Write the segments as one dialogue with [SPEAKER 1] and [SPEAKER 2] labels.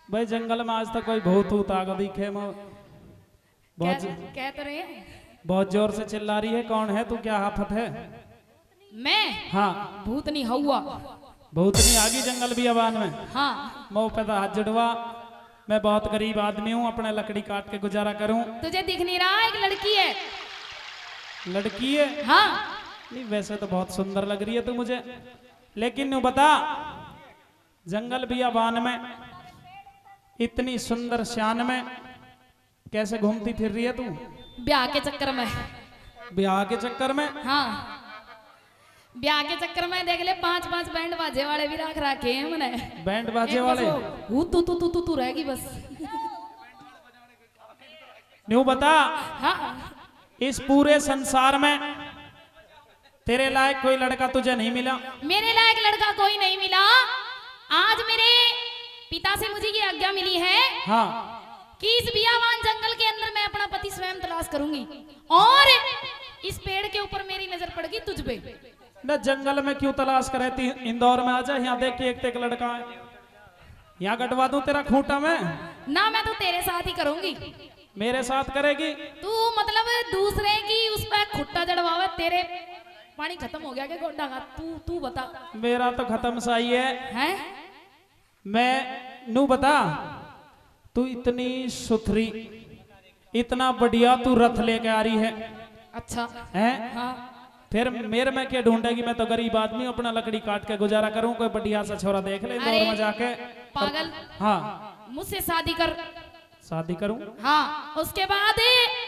[SPEAKER 1] भाई जंगल में आज तक कोई भूत भूत आग दिखे बहुत
[SPEAKER 2] कह तो रहे
[SPEAKER 1] बहुत जोर से चिल्ला रही है। कौन है तू, क्या आफत है?
[SPEAKER 2] मैं
[SPEAKER 1] हाँ
[SPEAKER 2] भूतनी हवा
[SPEAKER 1] भूतनी आगी जंगल बियाबान में।
[SPEAKER 2] हाँ
[SPEAKER 1] मुँह पे हाथ जुड़वा। मैं बहुत गरीब आदमी हूँ, अपने लकड़ी काट के गुजारा करूँ।
[SPEAKER 2] तुझे दिख नहीं रहा एक लड़की है?
[SPEAKER 1] लड़की है?
[SPEAKER 2] हाँ
[SPEAKER 1] नहीं वैसे तो बहुत सुंदर लग रही है तू मुझे, लेकिन तू बता जंगल बियाबान में इतनी सुंदर शान में कैसे घूमती फिर रही है तू?
[SPEAKER 2] ब्याह के चक्कर में।
[SPEAKER 1] ब्याह के चक्कर में?
[SPEAKER 2] हाँ ब्याह के चक्कर में देख ले 5-5 बैंड बाजे वाले भी रख रखे हैं मैंने।
[SPEAKER 1] बैंड बाजे वाले?
[SPEAKER 2] तू रहेगी बस।
[SPEAKER 1] न्यू बता।
[SPEAKER 2] हाँ
[SPEAKER 1] इस पूरे संसार में तेरे लायक कोई लड़का तुझे नहीं मिला?
[SPEAKER 2] मेरे लायक लड़का कोई नहीं मिला। आज मेरे पिता से मुझे ये आज्ञा मिली है
[SPEAKER 1] हाँ
[SPEAKER 2] कि इस बियाबान जंगल के अंदर मैं अपना पति स्वयं तलाश करूंगी और इस पेड़ के ऊपर मेरी नजर पड़ेगी तुझ पे।
[SPEAKER 1] न जंगल में क्यों तलाश करे? इंदौर में आ जा, यहाँ देख के एक लड़का है, यहाँ कटवा दूं तेरा खूंटा में।
[SPEAKER 2] ना मैं तो तेरे साथ ही करूंगी।
[SPEAKER 1] मेरे साथ करेगी?
[SPEAKER 2] तू मतलब दूसरे की उस पर खुट्टा जड़वावे। तेरे पानी खत्म हो गया क्या गोड्डा का? तू बता।
[SPEAKER 1] मेरा तो खत्म सा ही है।
[SPEAKER 2] हैं?
[SPEAKER 1] मैं नू बता, तू इतनी सुथरी इतना बढ़िया तू रथ लेके आ रही है।
[SPEAKER 2] अच्छा
[SPEAKER 1] है?
[SPEAKER 2] हाँ
[SPEAKER 1] फिर मेरे में क्या ढूंढेगी? मैं तो गरीब आदमी हूं, अपना लकड़ी काट के गुजारा करूं। कोई बढ़िया सा छोरा देख ले इंदौर में जाके।
[SPEAKER 2] पागल,
[SPEAKER 1] हाँ
[SPEAKER 2] मुझसे शादी कर।
[SPEAKER 1] शादी करूं?
[SPEAKER 2] हाँ उसके बाद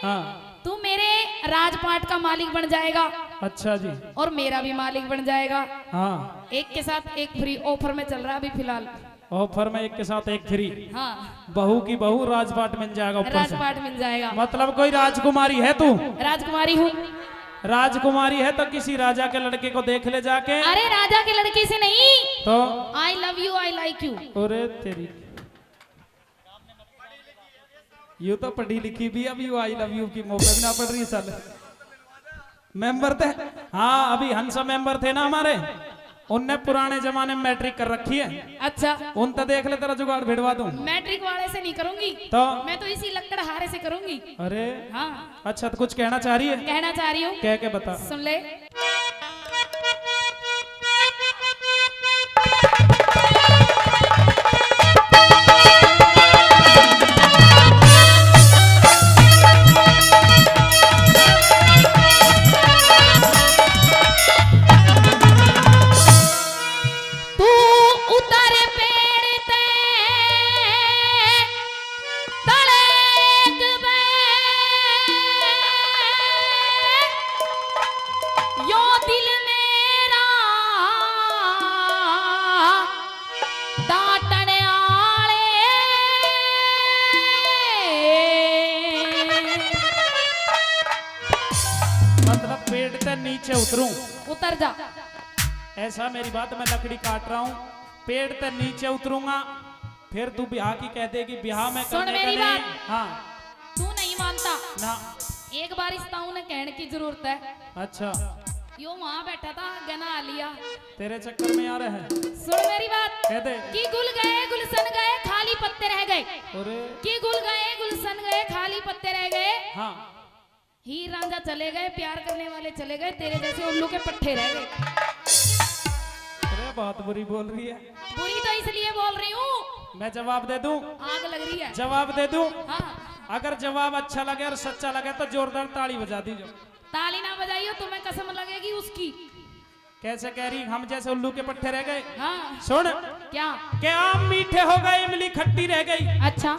[SPEAKER 1] हाँ
[SPEAKER 2] तू मेरे राजपाट का मालिक बन जाएगा।
[SPEAKER 1] अच्छा जी।
[SPEAKER 2] और मेरा भी मालिक बन जाएगा।
[SPEAKER 1] हाँ
[SPEAKER 2] एक के साथ एक फ्री ऑफर में चल रहा है अभी फिलहाल।
[SPEAKER 1] ऑफर में एक के साथ एक फ्री?
[SPEAKER 2] हाँ
[SPEAKER 1] बहू की बहू राजपाट मिल जाएगा ऊपर से।
[SPEAKER 2] राजपाट मिल जाएगा।
[SPEAKER 1] मतलब कोई राजकुमारी है तू?
[SPEAKER 2] राजकुमारी हूँ।
[SPEAKER 1] राजकुमारी है तो किसी राजा के लड़के को देख ले जाके।
[SPEAKER 2] अरे राजा के लड़के से नहीं
[SPEAKER 1] तो
[SPEAKER 2] I love you I like you.
[SPEAKER 1] अरे तेरी, यू तो पढ़ी लिखी भी, अभी आई लव यू की मौके भी ना पढ़ रही साल। मेंबर थे? हाँ अभी हंसा मेंबर थे ना हमारे, उनने पुराने जमाने में मैट्रिक कर रखी है।
[SPEAKER 2] अच्छा
[SPEAKER 1] उन तो देख ले तेरा जुगाड़ भिड़वा दूं।
[SPEAKER 2] मैट्रिक वाले से नहीं करूंगी
[SPEAKER 1] तो
[SPEAKER 2] मैं तो इसी लकड़हारे से करूंगी।
[SPEAKER 1] अरे
[SPEAKER 2] हाँ
[SPEAKER 1] अच्छा, तो कुछ कहना चाह रही है?
[SPEAKER 2] कहना चाह रही हूँ।
[SPEAKER 1] कह के बता।
[SPEAKER 2] सुन ले।
[SPEAKER 1] मतलब पेड़ से नीचे उतरूं?
[SPEAKER 2] उतर जा।
[SPEAKER 1] ऐसा मेरी बात, मैं लकड़ी काट रहा हूँ, पेड़ से नीचे उतरूंगा, फिर तू ब्याह की कह देगी ब्याह में
[SPEAKER 2] सुन मेरी बात।
[SPEAKER 1] हाँ
[SPEAKER 2] तू नहीं मानता
[SPEAKER 1] ना?
[SPEAKER 2] एक बार इस ताऊ ने कहने की जरूरत है।
[SPEAKER 1] अच्छा
[SPEAKER 2] यो वहाँ बैठा था गना आ लिया।
[SPEAKER 1] तेरे चक्कर में आ रहे हैं?
[SPEAKER 2] सुन मेरी बात।
[SPEAKER 1] कह दे।
[SPEAKER 2] कि गुल गए गुलशन गए खाली पत्ते रह गए।
[SPEAKER 1] अरे
[SPEAKER 2] कि गुल गए गुलशन गए खाली पत्ते रह गए।
[SPEAKER 1] हाँ
[SPEAKER 2] हीर रांझा चले गए, प्यार करने वाले चले गए, तेरे जैसे उल्लू के पट्टे रह गए।
[SPEAKER 1] अरे बहुत बुरी बोल रही है।
[SPEAKER 2] बुरी तो इसलिए बोल रही हूँ।
[SPEAKER 1] मैं जवाब दे दूं?
[SPEAKER 2] आग लग रही है।
[SPEAKER 1] जवाब दे दूं?
[SPEAKER 2] हाँ
[SPEAKER 1] अगर जवाब अच्छा लगे और सच्चा लगे तो जोरदार ताली बजा दीजिए।
[SPEAKER 2] ताली ना बजाइयो तुम्हें कसम लगेगी उसकी।
[SPEAKER 1] कैसे कह रही हम जैसे उल्लू के पट्टे रह गए?
[SPEAKER 2] हाँ
[SPEAKER 1] सुन,
[SPEAKER 2] क्या?
[SPEAKER 1] के आम मीठे हो गए इमली खट्टी रह गई।
[SPEAKER 2] अच्छा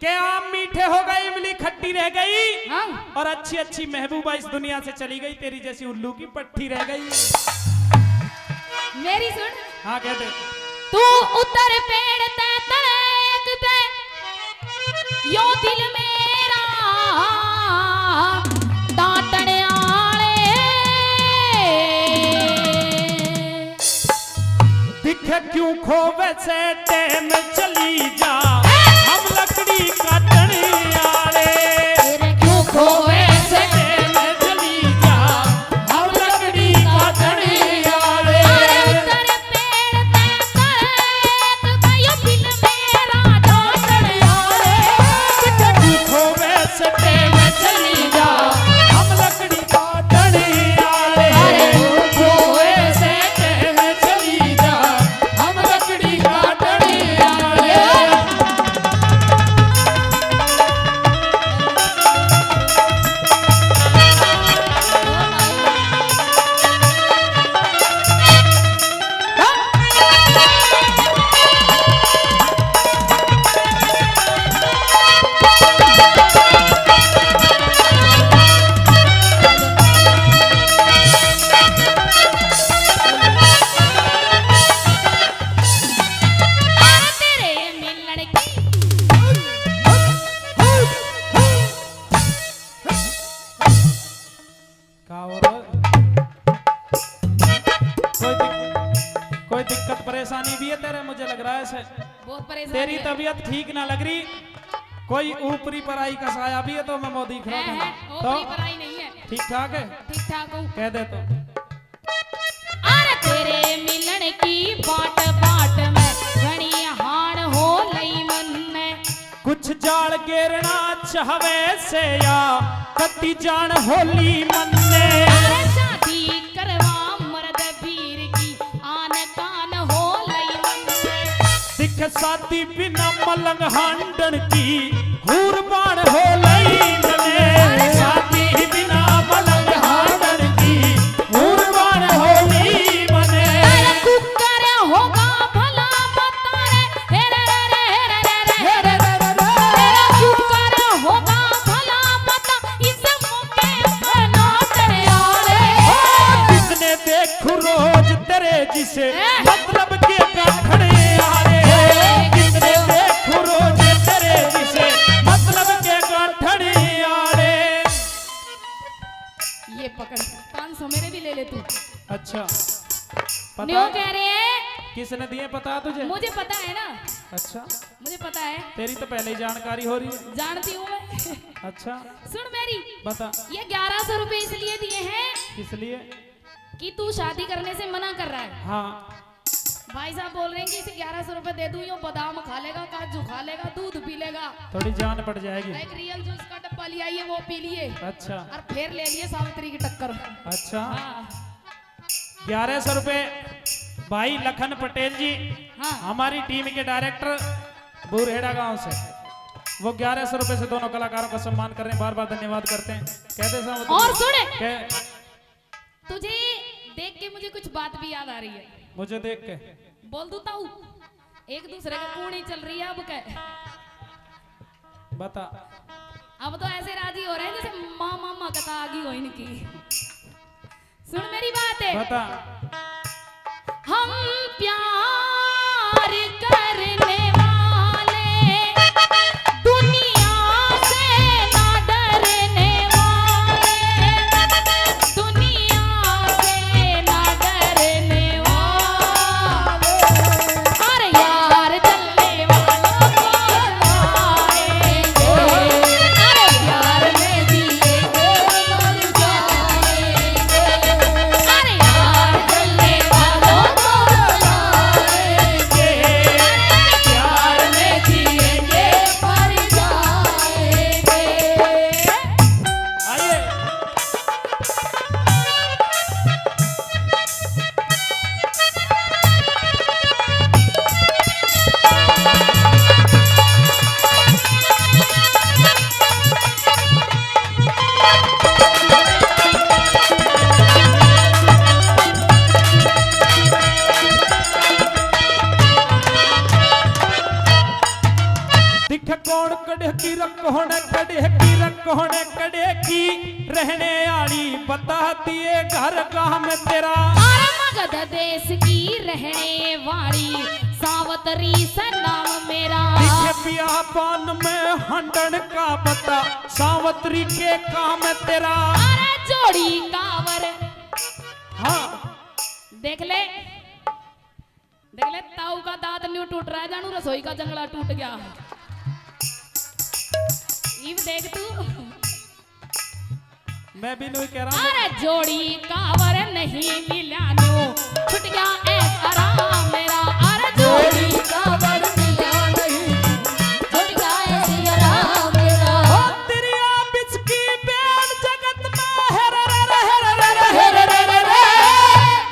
[SPEAKER 1] के आम मीठे हो गए इमली खट्टी रह गई।
[SPEAKER 2] हाँ
[SPEAKER 1] और अच्छी अच्छी महबूबा इस दुनिया से चली गई, तेरी जैसी उल्लू की पट्टी रह गई।
[SPEAKER 2] मेरी सुन।
[SPEAKER 1] हाँ कह दे।
[SPEAKER 2] तू उतर पेड़ ते तड़क पे यो दिल मेरा डांटने आले
[SPEAKER 1] दिखे क्यों खोवे से टाइम चली जा, हम लकड़ी काटने आले।
[SPEAKER 2] तेरे क्यों खोवे से
[SPEAKER 1] टाइम चली जा, हम लकड़ी काटने आले।
[SPEAKER 2] अरे उतर पेड़ ते तड़क पे यो दिल मेरा डांटने
[SPEAKER 1] परेशानी भी है तेरे, मुझे लग रहा है से
[SPEAKER 2] बहुत परेशान
[SPEAKER 1] तेरी
[SPEAKER 2] है।
[SPEAKER 1] तबीयत ठीक ना लग रही, कोई ऊपरी पराई का साया भी है तो मैं मोदी खड़ा
[SPEAKER 2] है,
[SPEAKER 1] हूं।
[SPEAKER 2] ऊपरी पराई नहीं है,
[SPEAKER 1] ठीक ठाक है,
[SPEAKER 2] ठीक ठाक हूँ।
[SPEAKER 1] कह दे तो।
[SPEAKER 2] अरे तेरे मिलन की बाट बाट में घनी हाण हो लई मन में,
[SPEAKER 1] कुछ जाल गेरना चाहवे से या कति जान होली मन में।
[SPEAKER 2] अरे शादी करवा मर्द वीर की आन कान हो लई मन में,
[SPEAKER 1] दिख साथी बिना मलंग हांडन की हूर बाण हो लई मने। साथी बिना मलंग हांडन की हूर बाण हो लई मने।
[SPEAKER 2] अरे कुकर होगा भला मता रे, हे रे रे रे रे रे रे रे रे रे रे। तेरा कुकर होगा भला मता, इस मौके पे ना तेरे आले।
[SPEAKER 1] किसने देखू रोज तेरे जिसे मतलब के गाठड़े आरे। किसने देखू रोज तेरे जिसे मतलब के गाठड़े आरे।
[SPEAKER 2] ये पकड़ 500 मेरे भी ले ले तू।
[SPEAKER 1] अच्छा पता
[SPEAKER 2] न्यू
[SPEAKER 1] है?
[SPEAKER 2] कह रहे हैं,
[SPEAKER 1] किसने दिए पता है तुझे?
[SPEAKER 2] मुझे पता है ना,
[SPEAKER 1] अच्छा
[SPEAKER 2] मुझे पता है,
[SPEAKER 1] तेरी तो पहले ही जानकारी हो रही है।
[SPEAKER 2] जानती हूँ मैं।
[SPEAKER 1] अच्छा
[SPEAKER 2] सुन मेरी,
[SPEAKER 1] बता
[SPEAKER 2] ये 1100 रुपए इसलिए दिए हैं
[SPEAKER 1] किस लिए?
[SPEAKER 2] कि तू शादी करने से मना कर रहा है।
[SPEAKER 1] हाँ
[SPEAKER 2] भाई साहब बोल रहे हैं कि इसे 1100 रुपए दे दूं, यो बादाम खा लेगा, काजू खा लेगा, दूध पी लेगा,
[SPEAKER 1] थोड़ी जान पड़ जाएगी।
[SPEAKER 2] एक रियल जूस का डब्बा लिया है वो पी लिए
[SPEAKER 1] अच्छा
[SPEAKER 2] और फिर ले लिए सावित्री की टक्कर।
[SPEAKER 1] अच्छा
[SPEAKER 2] हाँ
[SPEAKER 1] 1100 रुपए भाई लखन पटेल जी
[SPEAKER 2] हाँ
[SPEAKER 1] हमारी टीम के डायरेक्टर बूरहेड़ा गांव से, वो 1100 रुपए से दोनों कलाकारों का सम्मान कर रहे हैं, बार बार धन्यवाद करते हैं। कहते हैं
[SPEAKER 2] और सुन,
[SPEAKER 1] कह
[SPEAKER 2] तुझे देख के मुझे कुछ बात भी याद आ रही है,
[SPEAKER 1] मुझे देख के
[SPEAKER 2] बोल दूता हूँ। एक दूसरे का कूणी चल रही है अब कह,
[SPEAKER 1] बता।
[SPEAKER 2] अब तो ऐसे राजी हो रहे हैं जैसे माँ मामा कथा आगी हो इनकी। सुन मेरी बात है,
[SPEAKER 1] बता।
[SPEAKER 2] हम प्यार करने वाले दुनिया से ना डरने वाले, दुनिया से ना डरने वाले, अरे यार चलने वालों को लाएंगे, अरे प्यार में जिएंगे मर जाएंगे, अरे यार चलने वालों को लाएंगे, प्यार में जिएंगे मर जाएंगे।
[SPEAKER 1] आइए दिख कौन कड़े की रख होने कड़े की रख होने कड़े की रहने आली बता दिए घर काम तेरा।
[SPEAKER 2] और मगध देश की रहने वाली सावतरी सा नाम मेरा,
[SPEAKER 1] दिखे बियाबान में हंडन का बता सावत्री के काम तेरा।
[SPEAKER 2] अरे जोड़ी कावर
[SPEAKER 1] हाँ
[SPEAKER 2] देख ले, देख ले, ताऊ का दांत न्यू टूट रहा है, जानू रसोई का जंगला टूट गया। इव देख तू,
[SPEAKER 1] मैं भी नहीं कह रहा हूँ।
[SPEAKER 2] अरे जोड़ी कावर नहीं मिला न्यू छुट गया ऐसा राम मेरा, अरे जोड़ी कावर मिला नहीं छुट गया ऐसा राम मेरा।
[SPEAKER 1] ओ तेरी आबिच की बैन जगत में है रे रे रे रे रे रे रे रे रे रे।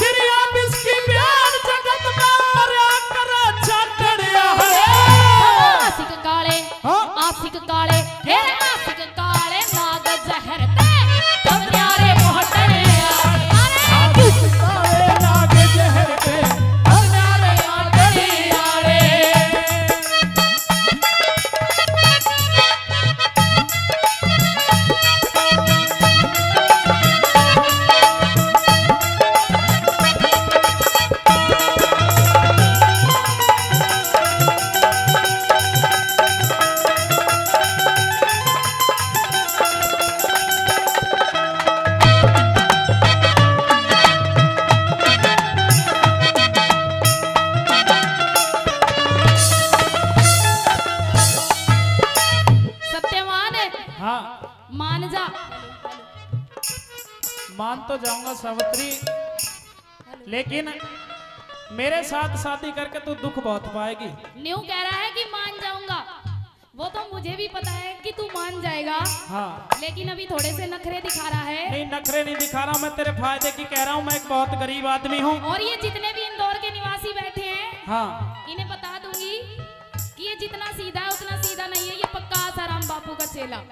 [SPEAKER 1] तेरी आबिच की बैन जगत में मरा कर छाटड़िया है।
[SPEAKER 2] आशिक काले,
[SPEAKER 1] हाँ?
[SPEAKER 2] आशिक काले, हे आशिक काले नाग जहर ते, तो प्यारे मोहटरे, अरे
[SPEAKER 1] तो जाऊंगा सावित्री, लेकिन मेरे साथ शादी करके तू दुख बहुत पाएगी।
[SPEAKER 2] न्यू कह रहा है कि मान जाऊंगा, वो तो मुझे भी पता है कि तू मान जाएगा।
[SPEAKER 1] हाँ,
[SPEAKER 2] लेकिन अभी थोड़े से नखरे दिखा रहा है।
[SPEAKER 1] नहीं नखरे नहीं दिखा रहा हूँ, मैं तेरे फायदे की कह रहा हूँ। मैं एक बहुत गरीब आदमी हूँ।
[SPEAKER 2] और ये जितने भी इंदौर के निवासी बैठे हैं,
[SPEAKER 1] हाँ,
[SPEAKER 2] इन्हें बता दूंगी कि ये जितना सीधा है उतना सीधा नहीं है। ये पक्का आसाराम बापू का चेला।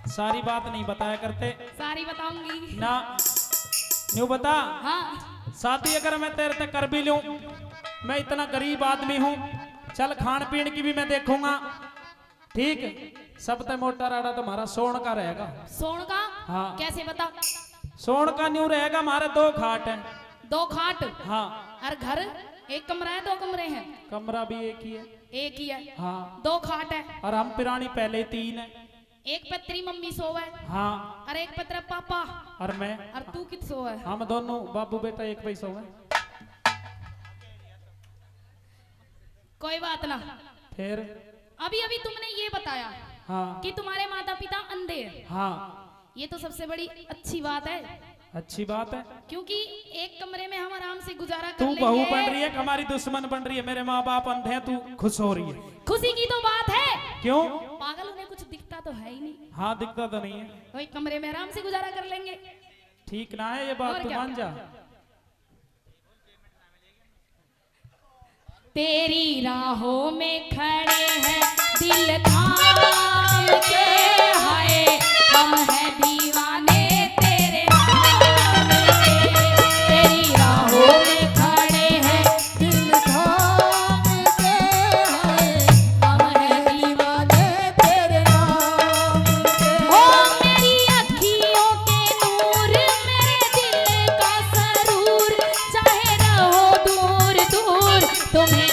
[SPEAKER 1] सारी बात नहीं बताया करते
[SPEAKER 2] सारी बताऊंगी
[SPEAKER 1] ना। न्यू बता,
[SPEAKER 2] हाँ।
[SPEAKER 1] शादी अगर मैं तेरे से कर भी लूं, मैं इतना गरीब आदमी हूँ, चल खान पीन की भी मैं देखूंगा, ठीक। सब तय मोटा राड़ा तुम्हारा सोन का रहेगा।
[SPEAKER 2] सोन का?
[SPEAKER 1] हाँ।
[SPEAKER 2] कैसे बता?
[SPEAKER 1] सोन का न्यू रहेगा। हमारे 2 खाट हैं।
[SPEAKER 2] 2 खाट?
[SPEAKER 1] हाँ।
[SPEAKER 2] और घर? 1 कमरा है, 2 कमरे हैं?
[SPEAKER 1] कमरा भी एक ही है।
[SPEAKER 2] एक ही है?
[SPEAKER 1] हाँ।
[SPEAKER 2] 2 खाट है।
[SPEAKER 1] और हम पिरानी पहले 3 है।
[SPEAKER 2] एक पत्री मम्मी सोवे।
[SPEAKER 1] हाँ।
[SPEAKER 2] और एक पत्र पापा।
[SPEAKER 1] और मैं।
[SPEAKER 2] और तू कित सोवे?
[SPEAKER 1] हम दोनों बाबू बेटा एक पैसा है।
[SPEAKER 2] कोई बात ना।
[SPEAKER 1] फिर
[SPEAKER 2] अभी अभी तुमने ये बताया,
[SPEAKER 1] हाँ,
[SPEAKER 2] कि तुम्हारे माता पिता अंधे हैं।
[SPEAKER 1] हाँ,
[SPEAKER 2] ये तो सबसे बड़ी अच्छी बात है।
[SPEAKER 1] अच्छी बात है,
[SPEAKER 2] क्योंकि एक कमरे में हम आराम से गुजारा कर
[SPEAKER 1] तू
[SPEAKER 2] लेंगे।
[SPEAKER 1] बहू बन रही है, हमारी दुश्मन बन रही है। मेरे माँ बाप अंधे हैं, तू खुश हो रही है।
[SPEAKER 2] खुशी की तो बात है।
[SPEAKER 1] क्यों?
[SPEAKER 2] पागल, उन्हें कुछ दिखता तो है ही नहीं।
[SPEAKER 1] हाँ, दिखता तो नहीं है।
[SPEAKER 2] तो एक कमरे में आराम से गुजारा कर लेंगे।
[SPEAKER 1] ठीक ना है ये बात,
[SPEAKER 2] और
[SPEAKER 1] तू
[SPEAKER 2] क्या?
[SPEAKER 1] मान जा।
[SPEAKER 2] तेरी राहों में खड़े हैं दिल थाम के, हाय हम हैं दीवाने तेरे नाम के। तेरी राहों में खड़े हैं दिल थाम के, हाय हम हैं दीवाने तेरे नाम के। ओ मेरी अखियों के नूर, मेरे दिल का सरूर, चाहे रहो दूर दूर तुम्हें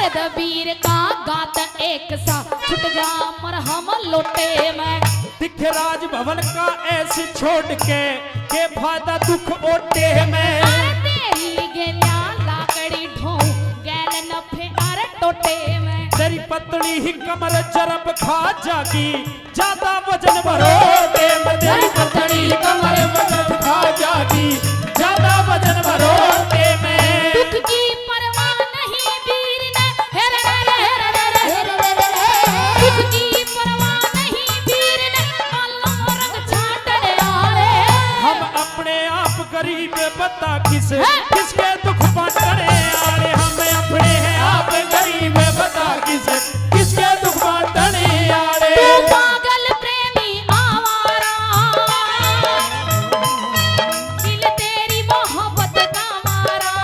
[SPEAKER 2] दबीर का गात एक सा छुट जा मरहम लोटे में।
[SPEAKER 1] दिखे राज भवन का ऐसे छोड़ के फायदा दुख ओटे में।
[SPEAKER 2] तेरी गेल्या लाकड़ी ढो गैल नफे अर टोटे में।
[SPEAKER 1] तेरी पतली ही कमर जरब खा जागी, ज्यादा वजन भरोटे में। तेरी पतली ही कमर वजन खा जागी, ज्यादा वजन भरोटे में।
[SPEAKER 2] दुख की परवाह नहीं वीर ने, हेरे रे हेरे रे हेरे रे। दुख की परवाह नहीं वीर ने, अल्लाह रंग छाटने आए।
[SPEAKER 1] हम अपने आप गरीब बता किसके दुख बांटने आए। हम अपने हैं आप गरीब बता किसके दुख बांटने आए।
[SPEAKER 2] तू पागल प्रेमी आवारा, दिल तेरी मोहब्बत का मारा।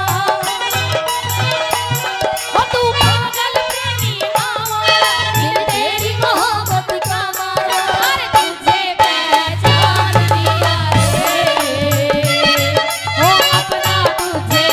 [SPEAKER 2] ओ तू पागल प्रेमी आवारा, दिल तेरी मोहब्बत का मारा। अरे तुझे पहचान लिया रे, ओ अपना तुझे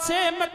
[SPEAKER 1] से मैं